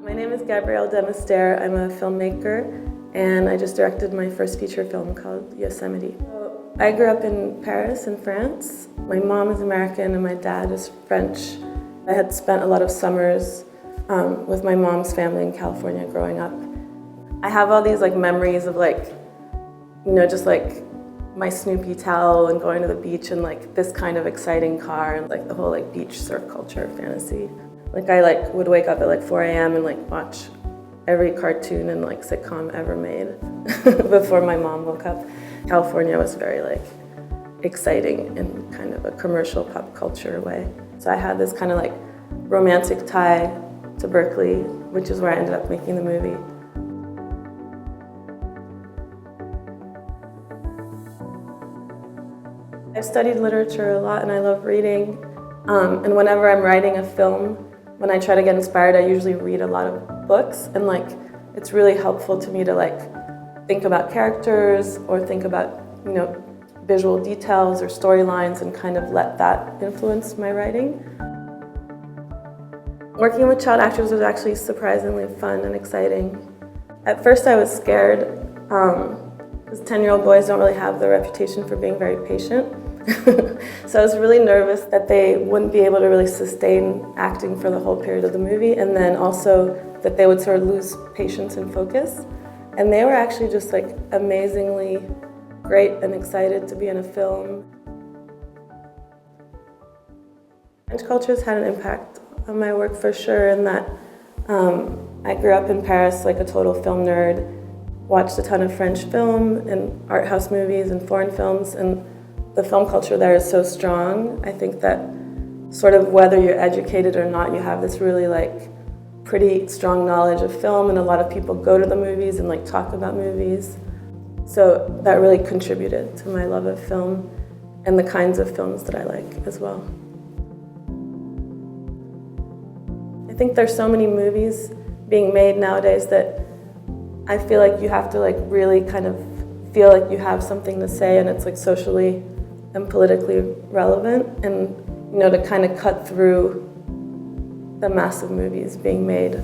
My name is Gabrielle Demeestere. I'm a filmmaker, and I just directed my first feature film called Yosemite. I grew up in Paris, in France. My mom is American and my dad is French. I had spent a lot of summers with my mom's family in California growing up. I have all these memories of just my Snoopy towel and going to the beach and this kind of exciting car and the whole beach surf culture fantasy. I would wake up at 4 a.m. and watch every cartoon and sitcom ever made before my mom woke up. California was very exciting in kind of a commercial pop culture way. So I had this kind of romantic tie to Berkeley, which is where I ended up making the movie. I've studied literature a lot and I love reading. And whenever I'm writing a film, when I try to get inspired, I usually read a lot of books, and it's really helpful to me to think about characters or think about visual details or storylines and kind of let that influence my writing. Working with child actors was actually surprisingly fun and exciting. At first I was scared because 10-year-old boys don't really have the reputation for being very patient. So I was really nervous that they wouldn't be able to really sustain acting for the whole period of the movie, and then also that they would sort of lose patience and focus. And they were actually just amazingly great and excited to be in a film. French culture has had an impact on my work for sure, in that I grew up in Paris like a total film nerd, watched a ton of French film and art house movies and foreign films, and the film culture there is so strong. I think that sort of whether you're educated or not, you have this really pretty strong knowledge of film, and a lot of people go to the movies and talk about movies. So that really contributed to my love of film and the kinds of films that I like as well. I think there's so many movies being made nowadays that I feel like you have to really kind of feel like you have something to say, and it's socially and politically relevant, and to kind of cut through the massive movies being made.